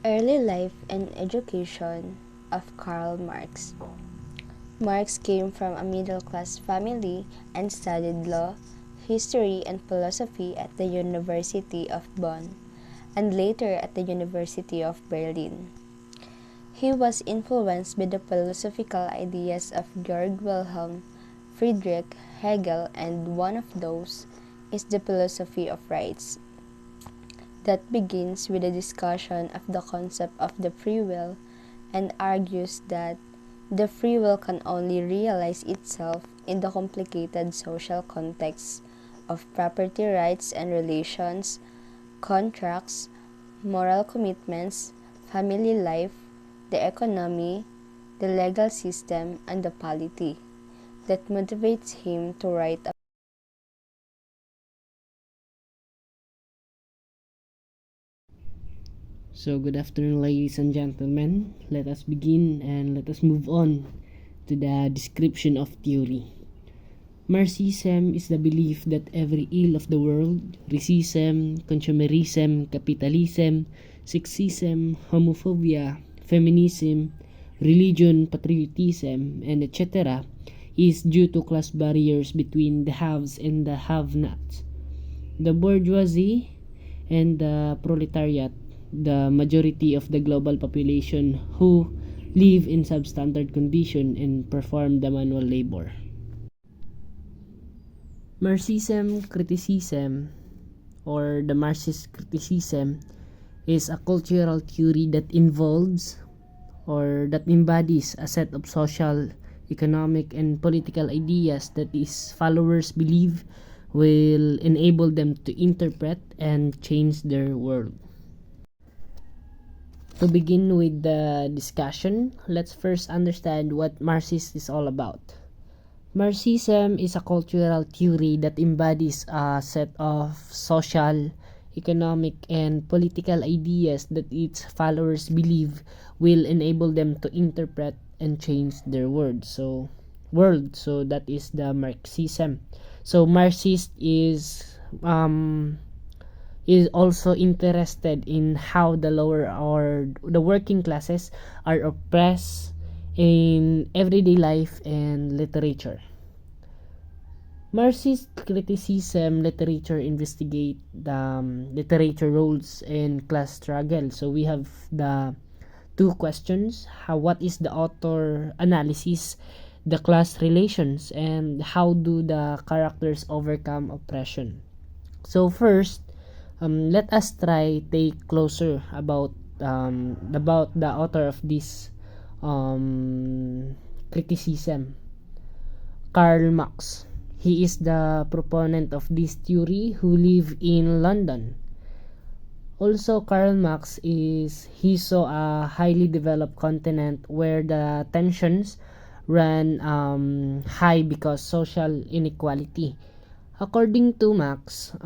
Early life and education of Karl Marx. Marx came from a middle-class family and studied law, history, and philosophy at the University of Bonn, and later at the University of Berlin. He was influenced by the philosophical ideas of Georg Wilhelm Friedrich Hegel, and one of those is the philosophy of rights. That begins with a discussion of the concept of the free will and argues that the free will can only realize itself in the complicated social context of property rights and relations, contracts, moral commitments, family life, the economy, the legal system, and the polity that motivates him to write a So, good afternoon, ladies and gentlemen. Let us begin and let us move on to the description of theory. Marxism is the belief that every ill of the world, racism, consumerism, capitalism, sexism, homophobia, feminism, religion, patriotism, and etc., is due to class barriers between the haves and the have-nots. The bourgeoisie and the proletariat, the majority of the global population who live in substandard condition and perform the manual labor. Marxism criticism, or the Marxist criticism, is a cultural theory that involves or that embodies a set of social, economic, and political ideas that its followers believe will enable them to interpret and change their world. To begin with the discussion, let's first understand what Marxism is all about. Marxism is a cultural theory that embodies a set of social, economic, and political ideas that its followers believe will enable them to interpret and change their world. So that is the Marxism. So Marxist is also interested in how the lower or the working classes are oppressed in everyday life and literature. Marxist criticism literature investigate the literature roles in class struggle. So we have the two questions: what is the author analysis, the class relations, and how do the characters overcome oppression. So first, let us try take closer about the author of this criticism, Karl Marx. He is the proponent of this theory who live in London. Also, Karl Marx he saw a highly developed continent where the tensions ran high because social inequality. According to Marx,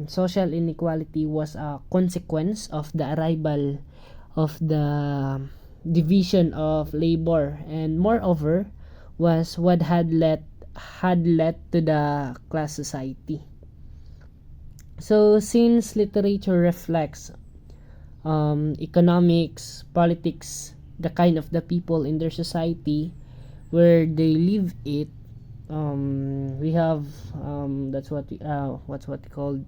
social inequality was a consequence of the arrival of the division of labor, and moreover was what had led to the class society. So since literature reflects economics, politics, the kind of the people in their society where they live it, we have that's what's what called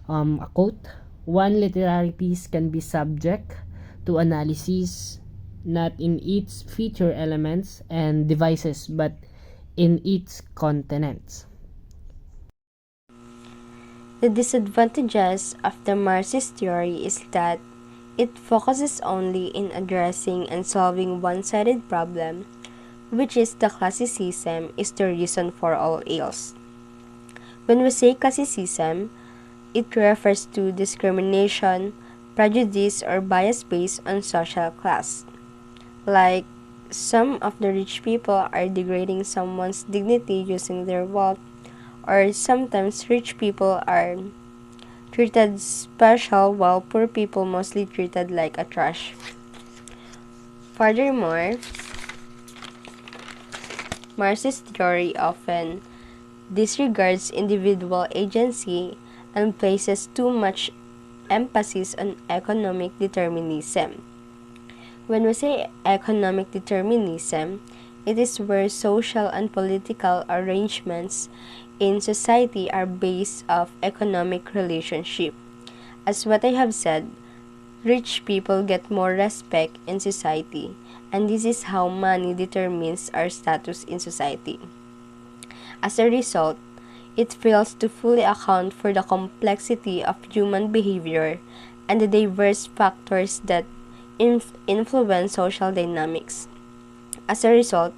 a quote: one literary piece can be subject to analysis not in its feature elements and devices but in its contents. The disadvantages of the Marxist theory is that it focuses only in addressing and solving one-sided problem, which is the classicism is the reason for all ills. When we say classicism, it refers to discrimination, prejudice, or bias based on social class. Like, some of the rich people are degrading someone's dignity using their wealth, or sometimes rich people are treated special while poor people mostly treated like a trash. Furthermore, Marxist theory often disregards individual agency and places too much emphasis on economic determinism. When we say economic determinism, it is where social and political arrangements in society are based off economic relationship. As what I have said, rich people get more respect in society, and this is how money determines our status in society. As a result, it fails to fully account for the complexity of human behavior and the diverse factors that influence social dynamics. As a result,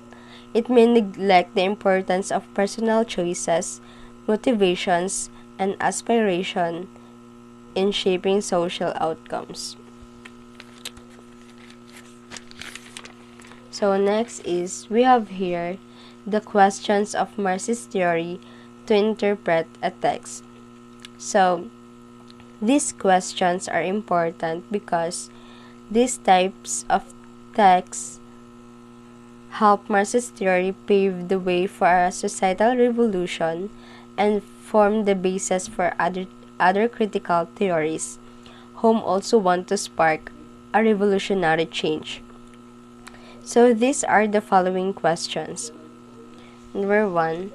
it may neglect the importance of personal choices, motivations, and aspiration in shaping social outcomes. So next is, we have here the questions of Marxist theory to interpret a text. So, these questions are important because these types of texts help Marxist theory pave the way for a societal revolution and form the basis for other critical theories, whom also want to spark a revolutionary change. So these are the following questions. Number 1.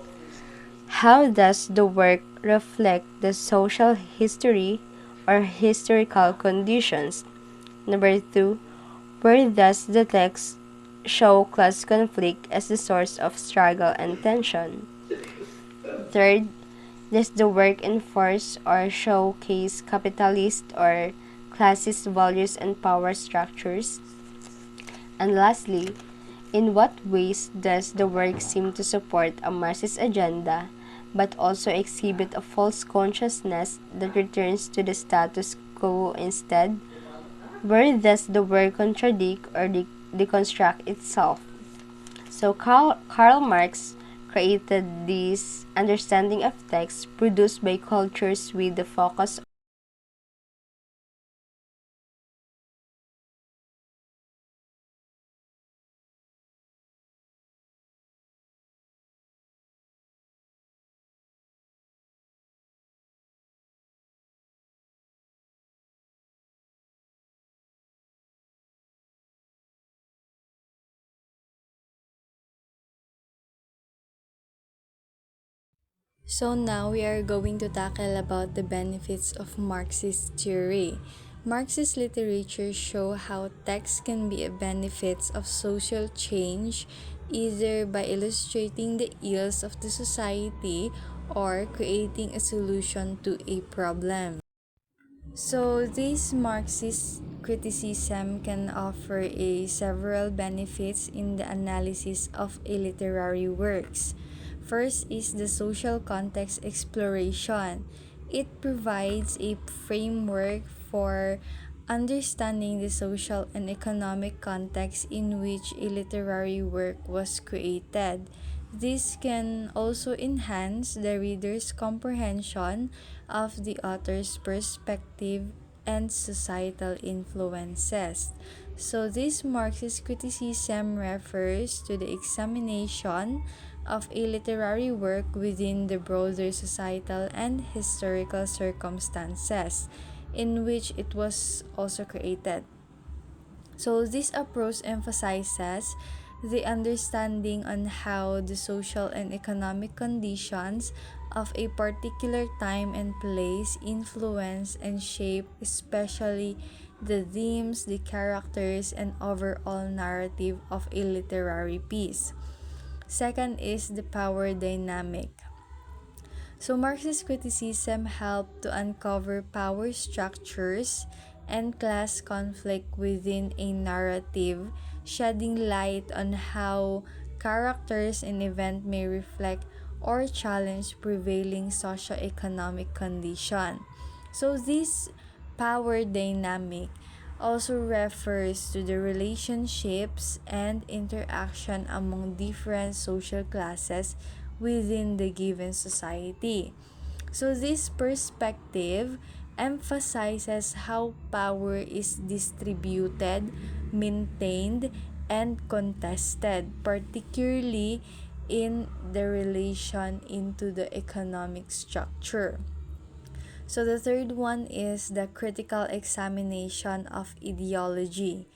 How does the work reflect the social history or historical conditions? Number 2. Where does the text show class conflict as the source of struggle and tension? Third, does the work enforce or showcase capitalist or classist values and power structures? And lastly, in what ways does the work seem to support a Marxist agenda but also exhibit a false consciousness that returns to the status quo instead? Where does the work contradict or deconstruct itself? So Karl Marx created this understanding of text produced by cultures with the focus. So now we are going to tackle about the benefits of Marxist theory. Marxist literature show how text can be a benefits of social change either by illustrating the ills of the society or creating a solution to a problem. So this Marxist criticism can offer several benefits in the analysis of a literary works. First is the social context exploration. It provides a framework for understanding the social and economic context in which a literary work was created. This can also enhance the reader's comprehension of the author's perspective and societal influences. So, this Marxist criticism refers to the examination of a literary work within the broader societal and historical circumstances in which it was also created. So this approach emphasizes the understanding on how the social and economic conditions of a particular time and place influence and shape especially the themes, the characters, and overall narrative of a literary piece. Second is the power dynamic. So Marxist criticism helped to uncover power structures and class conflict within a narrative, shedding light on how characters and events may reflect or challenge prevailing socio-economic condition. So this power dynamic also refers to the relationships and interaction among different social classes within the given society. So this perspective emphasizes how power is distributed, maintained, and contested, particularly in the relation into the economic structure. So the third one is the critical examination of ideology.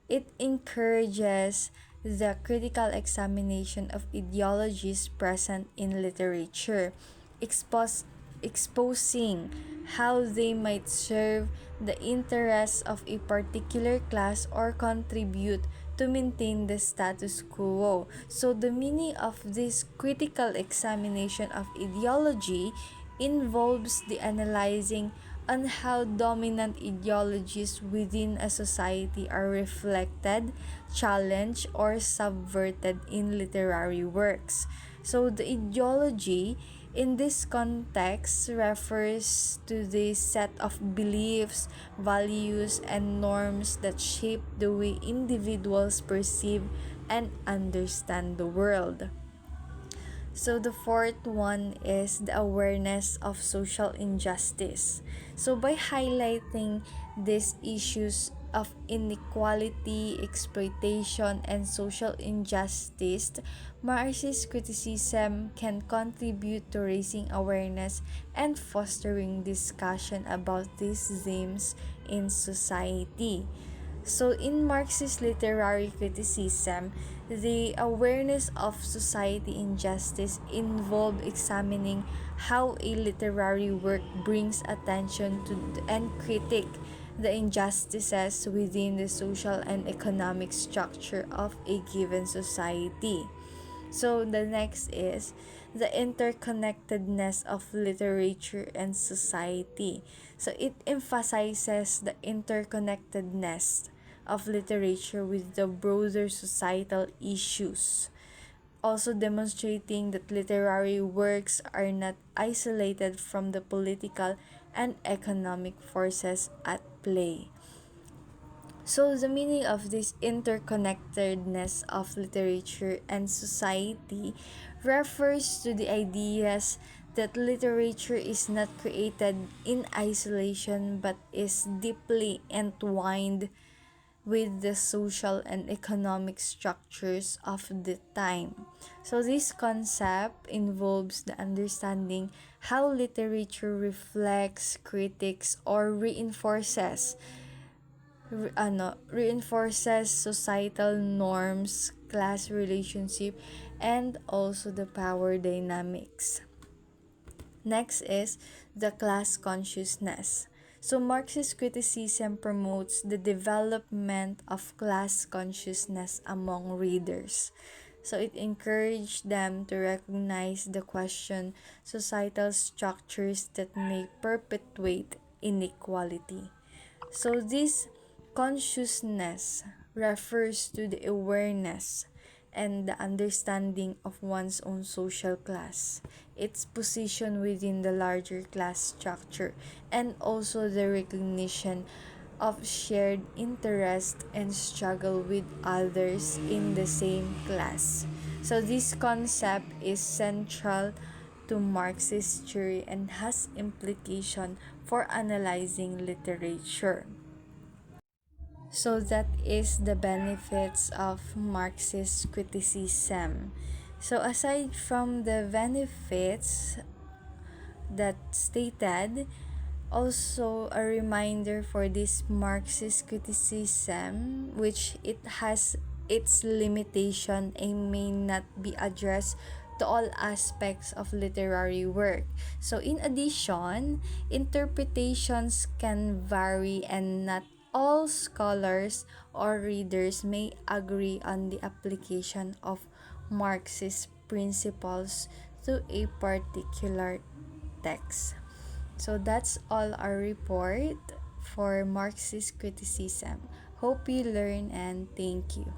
It encourages the critical examination of ideologies present in literature, expos- exposing how they might serve the interests of a particular class or contribute to maintain the status quo. So the meaning of this critical examination of ideology involves the analyzing on how dominant ideologies within a society are reflected, challenged, or subverted in literary works. So the ideology in this context refers to the set of beliefs, values, and norms that shape the way individuals perceive and understand the world. So the fourth one is the awareness of social injustice. So by highlighting these issues of inequality, exploitation, and social injustice, Marxist criticism can contribute to raising awareness and fostering discussion about these themes in society. So, in Marxist literary criticism, the awareness of society injustice involved examining how a literary work brings attention to and critique the injustices within the social and economic structure of a given society. So the next is the interconnectedness of literature and society. So it emphasizes the interconnectedness of literature with the broader societal issues, also demonstrating that literary works are not isolated from the political and economic forces at play. So, the meaning of this interconnectedness of literature and society refers to the ideas that literature is not created in isolation but is deeply entwined with the social and economic structures of the time. So, this concept involves the understanding how literature reflects, critiques, or reinforces societal norms, class relationship, and also the power dynamics. Next is the class consciousness. So Marxist criticism promotes the development of class consciousness among readers. So it encouraged them to recognize the question societal structures that may perpetuate inequality. So this consciousness refers to the awareness and the understanding of one's own social class, its position within the larger class structure, and also the recognition of shared interest and struggle with others in the same class. So this concept is central to Marxist theory and has implication for analyzing literature. So that is the benefits of Marxist criticism. So aside from the benefits that stated, also a reminder for this Marxist criticism, which it has its limitation and may not be addressed to all aspects of literary work. So in addition, interpretations can vary and not all scholars or readers may agree on the application of Marxist principles to a particular text. So that's all our report for Marxist criticism. Hope you learn and thank you.